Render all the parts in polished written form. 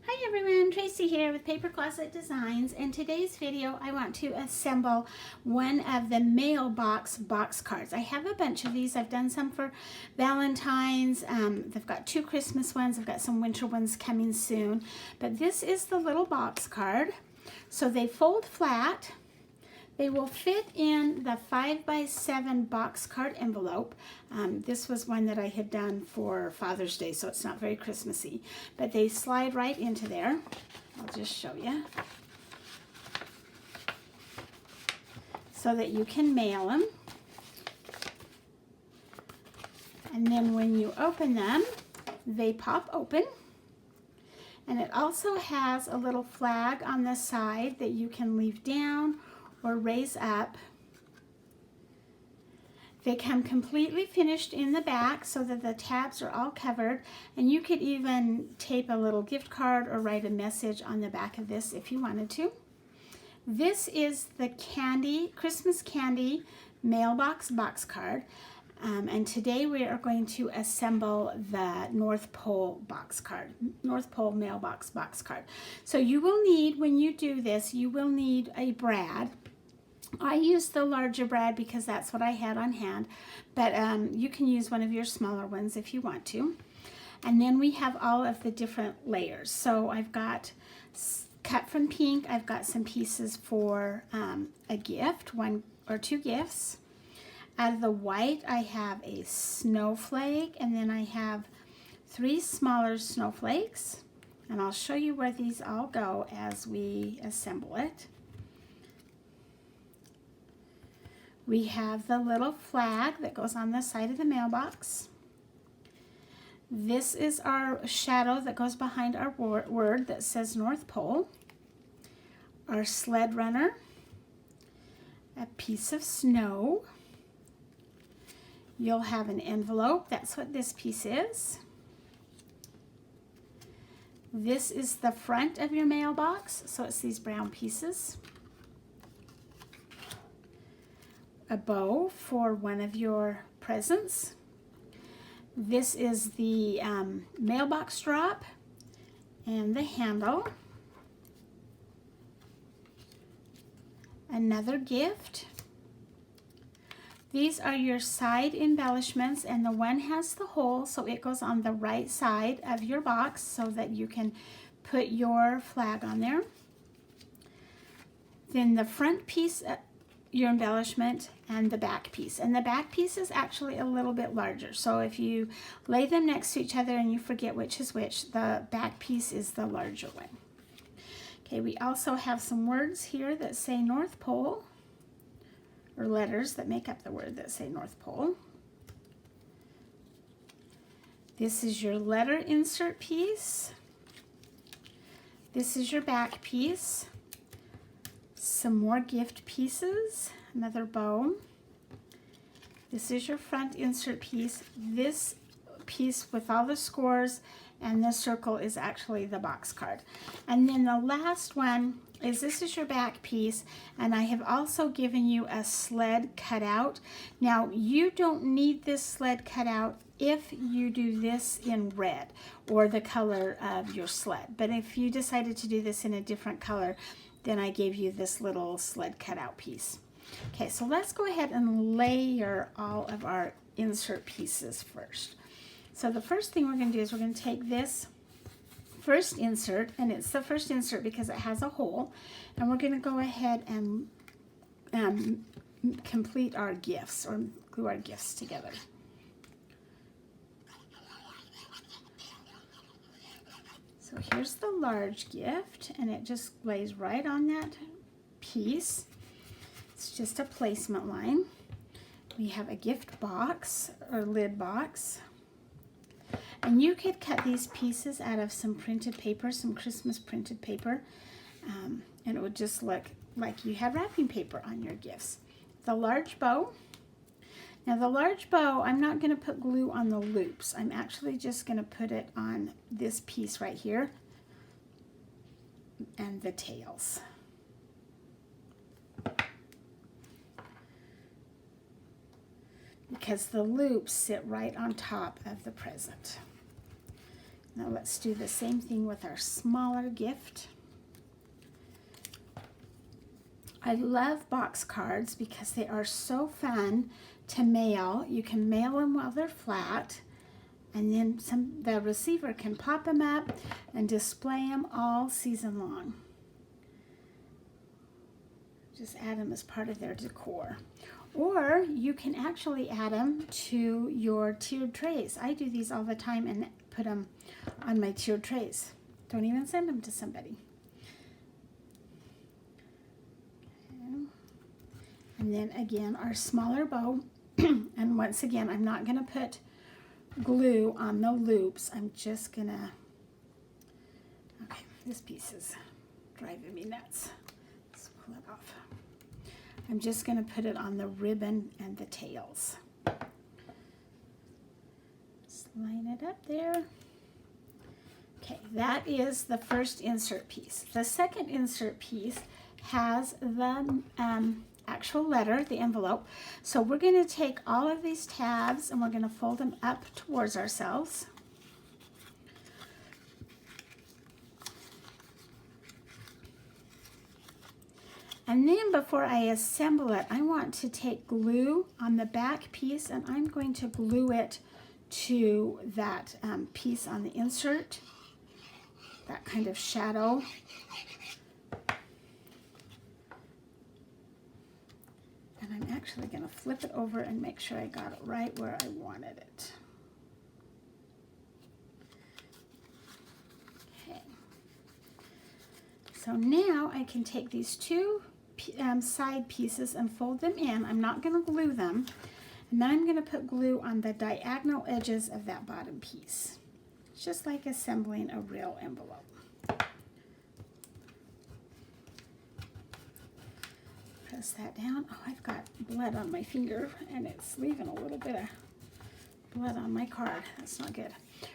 Hi everyone, Tracy here with Paper Closet Designs. In today's video I want to assemble one of the Mailbox box cards. I have a bunch of these. I've done some for Valentine's. They've got two Christmas ones. I've got some winter ones coming soon. But this is the little box card. So they fold flat. They will fit in the 5x7 box card envelope. This was one that I had done for Father's Day, so it's not very Christmassy. But they slide right into there. I'll just show you. So that you can mail them. And then when you open them, they pop open. And it also has a little flag on the side that you can leave down or raise up. They come completely finished in the back so that the tabs are all covered, and you could even tape a little gift card or write a message on the back of this if you wanted to. This is the Christmas candy mailbox box card, and today we are going to assemble the North Pole box card, North Pole mailbox box card. So you will need, when you do this, you will need a brad. I used the larger brad because that's what I had on hand, but you can use one of your smaller ones if you want to. And then we have all of the different layers. So I've got cut from pink. I've got some pieces for a gift, one or two gifts. Out of the white, I have a snowflake, and then I have 3 smaller snowflakes. And I'll show you where these all go as we assemble it. We have the little flag that goes on the side of the mailbox. This is our shadow that goes behind our word that says North Pole. Our sled runner. A piece of snow. You'll have an envelope. That's what this piece is. This is the front of your mailbox, so it's these brown pieces. A bow for one of your presents. This is the mailbox drop and the handle. Another gift. These are your side embellishments, and the one has the hole, so it goes on the right side of your box so that you can put your flag on there. Then the front piece, your embellishment, and the back piece. And the back piece is actually a little bit larger. So if you lay them next to each other and you forget which is which, the back piece is the larger one. Okay, we also have some words here that say North Pole, or letters that make up the word that say North Pole. This is your letter insert piece. This is your back piece. Some more gift pieces, another bow. This is your front insert piece. This piece with all the scores and the circle is actually the box card. And then the last one is, this is your back piece, and I have also given you a sled cutout. Now, you don't need this sled cutout if you do this in red or the color of your sled. But if you decided to do this in a different color, then I gave you this little sled cutout piece. Okay, so let's go ahead and layer all of our insert pieces first. So the first thing we're going to do is we're going to take this first insert, and it's the first insert because it has a hole, and we're going to go ahead and complete our gifts, or glue our gifts together. So here's the large gift, and it just lays right on that piece. It's just a placement line. We have a gift box, or lid box. And you could cut these pieces out of some printed paper, some Christmas printed paper, and it would just look like you had wrapping paper on your gifts. The large bow. Now the large bow, I'm not going to put glue on the loops. I'm actually just going to put it on this piece right here and the tails. Because the loops sit right on top of the present. Now let's do the same thing with our smaller gift. I love box cards because they are so fun to mail. You can mail them while they're flat, and then the receiver can pop them up and display them all season long. Just add them as part of their decor. Or you can actually add them to your tiered trays. I do these all the time and put them on my tiered trays. Don't even send them to somebody. Okay. And then again, our smaller bow. And once again, I'm not going to put glue on the loops. I'm just going to, okay, this piece is driving me nuts. Let's pull it off. I'm just going to put it on the ribbon and the tails. Just line it up there. Okay, that is the first insert piece. The second insert piece has the actual letter, the envelope. So we're going to take all of these tabs and we're going to fold them up towards ourselves. And then before I assemble it, I want to take glue on the back piece and I'm going to glue it to that piece on the insert, that kind of shadow. And I'm actually going to flip it over and make sure I got it right where I wanted it. Okay. So now I can take these two side pieces and fold them in. I'm not going to glue them. And then I'm going to put glue on the diagonal edges of that bottom piece. It's just like assembling a real envelope. Press that down. Oh, I've got blood on my finger and it's leaving a little bit of blood on my card. That's not good.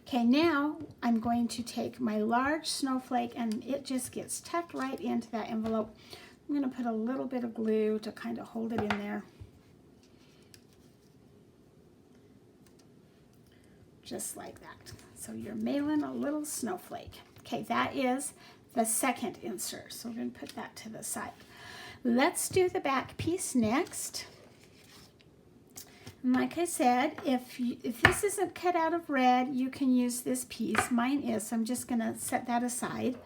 Okay, now I'm going to take my large snowflake and it just gets tucked right into that envelope. I'm going to put a little bit of glue to kind of hold it in there. Just like that. So you're mailing a little snowflake. Okay, that is the second insert. So we're going to put that to the side. Let's do the back piece next. And like I said, if this isn't cut out of red, you can use this piece. Mine is, so I'm just going to set that aside.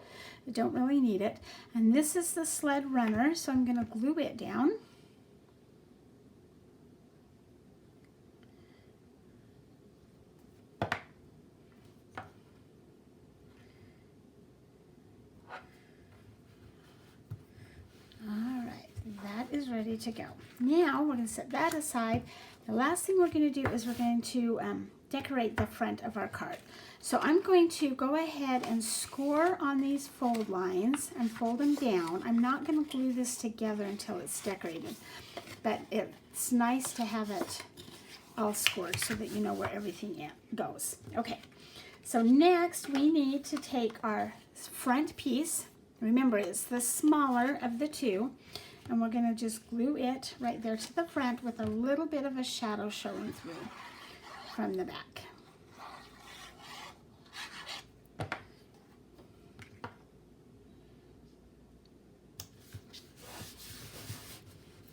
I don't really need it. And this is the sled runner, so I'm going to glue it down. That is ready to go. Now we're going to set that aside. The last thing we're going to do is we're going to decorate the front of our card. So I'm going to go ahead and score on these fold lines and fold them down. I'm not going to glue this together until it's decorated, but it's nice to have it all scored so that you know where everything goes. Okay, so next we need to take our front piece. Remember, it's the smaller of the two. And we're going to just glue it right there to the front with a little bit of a shadow showing through from the back.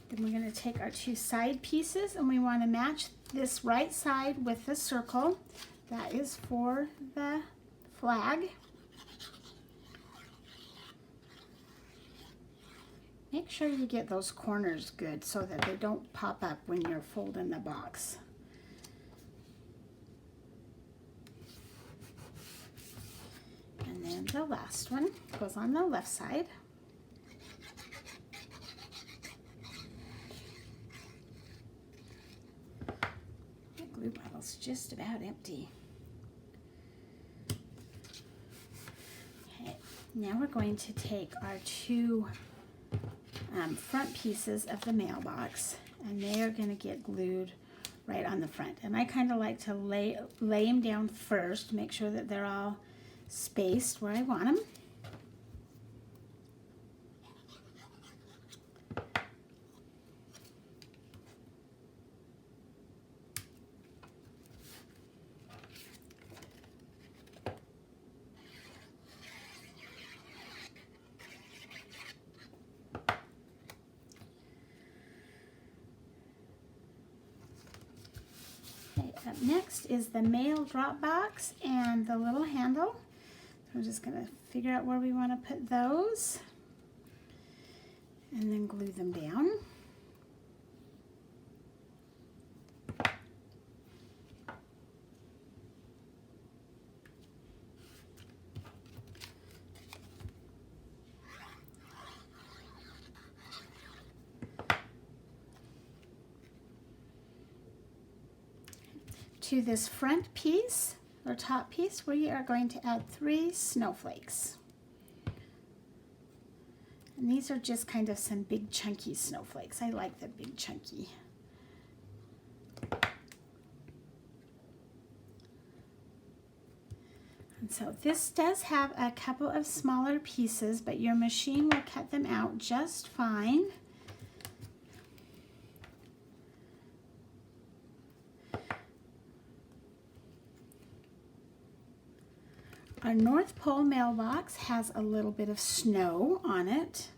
Then we're going to take our two side pieces and we want to match this right side with the circle. That is for the flag. Make sure you get those corners good so that they don't pop up when you're folding the box. And then the last one goes on the left side. The glue bottle's just about empty. Okay, now we're going to take our two front pieces of the mailbox and they are going to get glued right on the front. And I kind of like to lay them down first, make sure that they're all spaced where I want them. next is the mail drop box and the little handle. So I'm just going to figure out where we want to put those and then glue them down. To this front piece or top piece, we are going to add 3 snowflakes. And these are just kind of some big chunky snowflakes. I like the big chunky. And so this does have a couple of smaller pieces, but your machine will cut them out just fine. Our North Pole mailbox has a little bit of snow on it.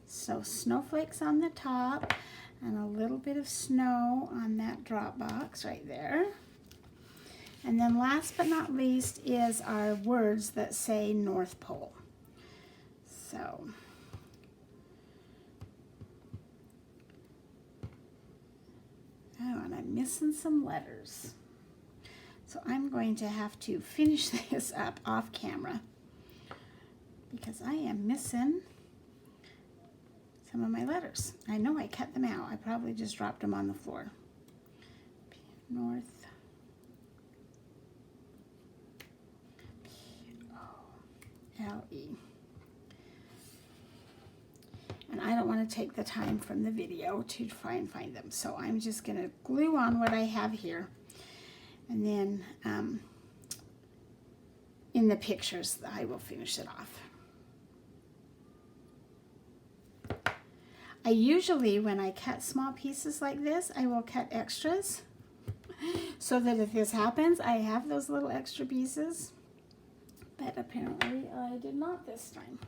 So snowflakes on the top and a little bit of snow on that drop box right there. And then last but not least is our words that say North Pole. So oh, and I'm missing some letters. So I'm going to have to finish this up off camera because I am missing some of my letters. I know I cut them out. I probably just dropped them on the floor. North. P-O-L-E. And I don't want to take the time from the video to try and find them. So I'm just going to glue on what I have here. And then in the pictures, I will finish it off. I usually, when I cut small pieces like this, I will cut extras so that if this happens, I have those little extra pieces. But apparently I did not this time.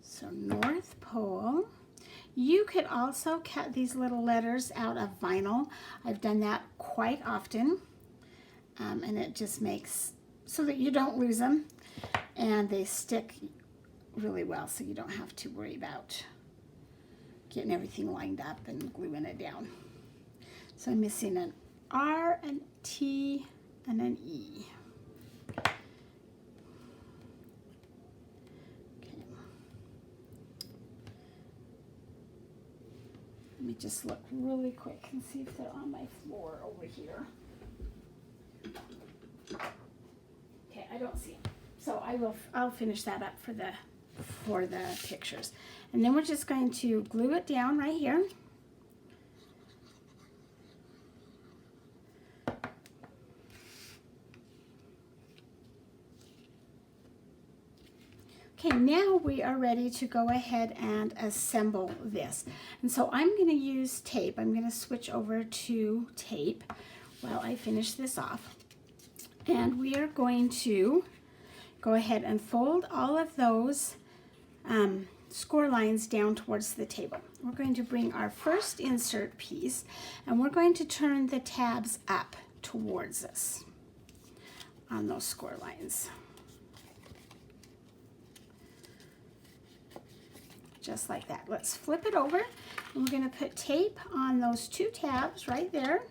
So North Pole. You could also cut these little letters out of vinyl. I've done that quite often. And it just makes so that you don't lose them. And they stick really well, so you don't have to worry about getting everything lined up and gluing it down. So I'm missing an R, an T, and an E. Let me just look really quick and see if they're on my floor over here. Okay, I don't see them. So I'll finish that up for the pictures. And then we're just going to glue it down right here. Okay, now we are ready to go ahead and assemble this. And so I'm going to use tape. I'm going to switch over to tape while I finish this off. And we are going to go ahead and fold all of those score lines down towards the table. We're going to bring our first insert piece and we're going to turn the tabs up towards us on those score lines. Just like that. Let's flip it over and we're going to put tape on those 2 tabs right there.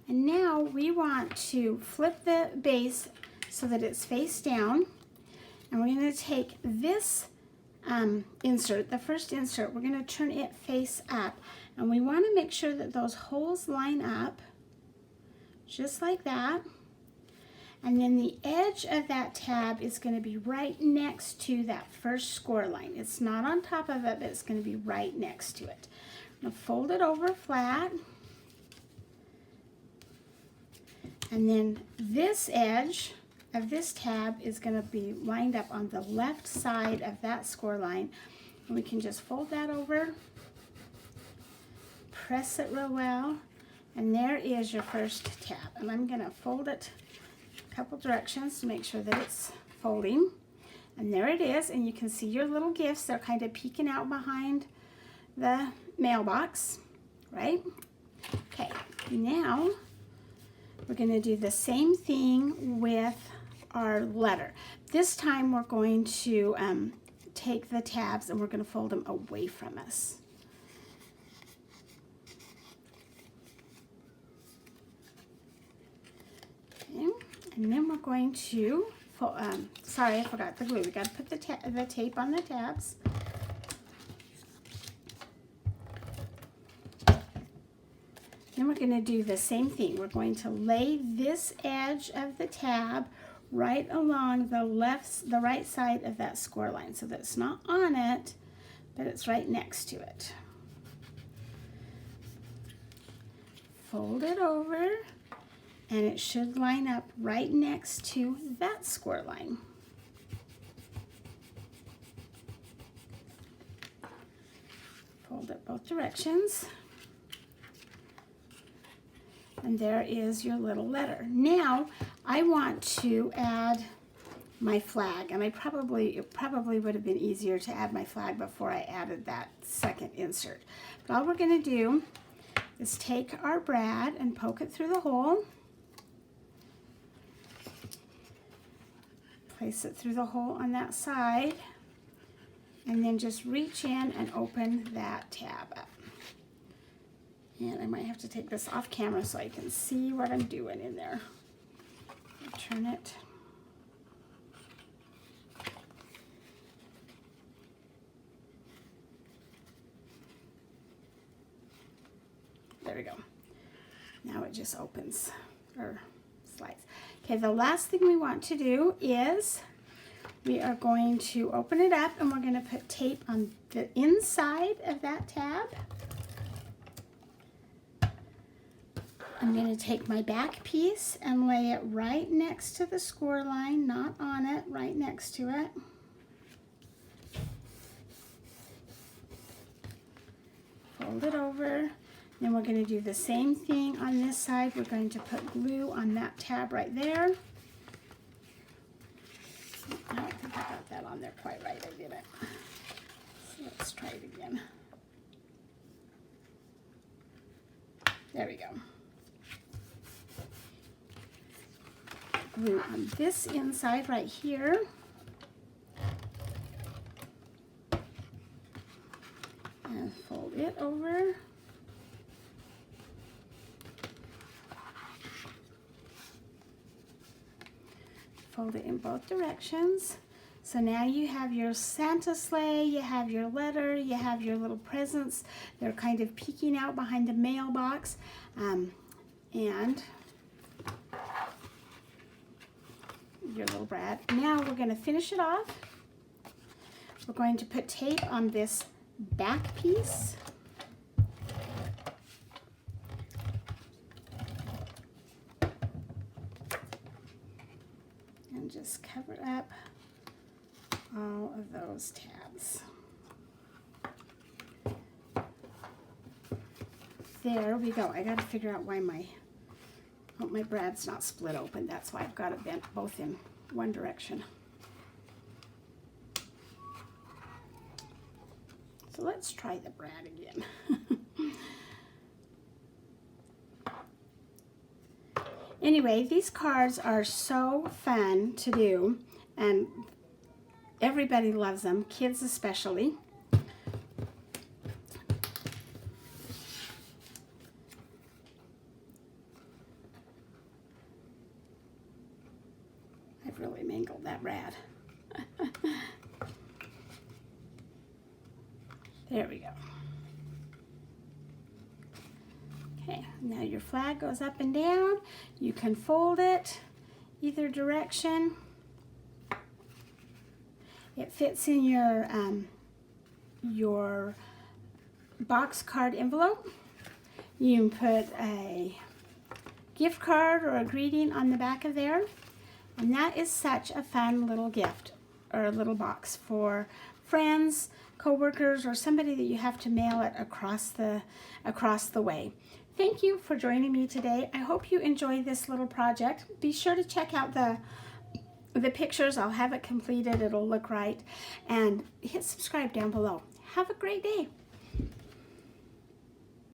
And now we want to flip the base so that it's face down. And we're going to take this insert, the first insert, we're going to turn it face up. And we want to make sure that those holes line up just like that. And then the edge of that tab is going to be right next to that first score line. It's not on top of it, but it's going to be right next to it. I'm going to fold it over flat. And then this edge of this tab is going to be lined up on the left side of that score line. And we can just fold that over, press it real well, And there is your first tab. And I'm going to fold it a couple directions to make sure that it's folding. And there it is. And you can see your little gifts. They're kind of peeking out behind the mailbox, right? Okay, now we're going to do the same thing with our letter. This time we're going to take the tabs and we're going to fold them away from us. Okay, and then we're going to, sorry, I forgot the glue. We got to put the tape on the tabs. Then we're going to do the same thing. We're going to lay this edge of the tab right along the right side of that score line, so that it's not on it, but it's right next to it. Fold it over, and it should line up right next to that score line. Fold it both directions. And there is your little letter. Now I want to add my flag, and it probably would have been easier to add my flag before I added that second insert. But all we're going to do is take our brad and poke it through the hole. Place it through the hole on that side, and then just reach in and open that tab up. And I might have to take this off camera so I can see what I'm doing in there. Turn it. There we go. Now it just opens or slides. Okay, the last thing we want to do is we are going to open it up, and we're going to put tape on the inside of that tab. I'm going to take my back piece and lay it right next to the score line, not on it, right next to it. Fold it over. Then we're going to do the same thing on this side. We're going to put glue on that tab right there. I don't think I got that on there quite right. I didn't. So let's try it again. There we go. Glue on this inside right here. And fold it over. Fold it in both directions. So now you have your Santa sleigh, you have your letter, you have your little presents. They're kind of peeking out behind the mailbox. And your little brad. Now we're going to finish it off. We're going to put tape on this back piece. And just cover up all of those tabs. There we go. I got to figure out why my brad's not split open. That's why I've got it bent both in one direction. So let's try the brad again. Anyway, these cards are so fun to do, and everybody loves them, kids especially. I've really mangled that brad. There we go. Okay, now your flag goes up and down. You can fold it either direction. It fits in your box card envelope. You can put a gift card or a greeting on the back of there. And that is such a fun little gift or a little box for friends, co-workers, or somebody that you have to mail it across the way. Thank you for joining me today. I hope you enjoyed this little project. Be sure to check out the pictures. I'll have it completed. It'll look right. And hit subscribe down below. Have a great day.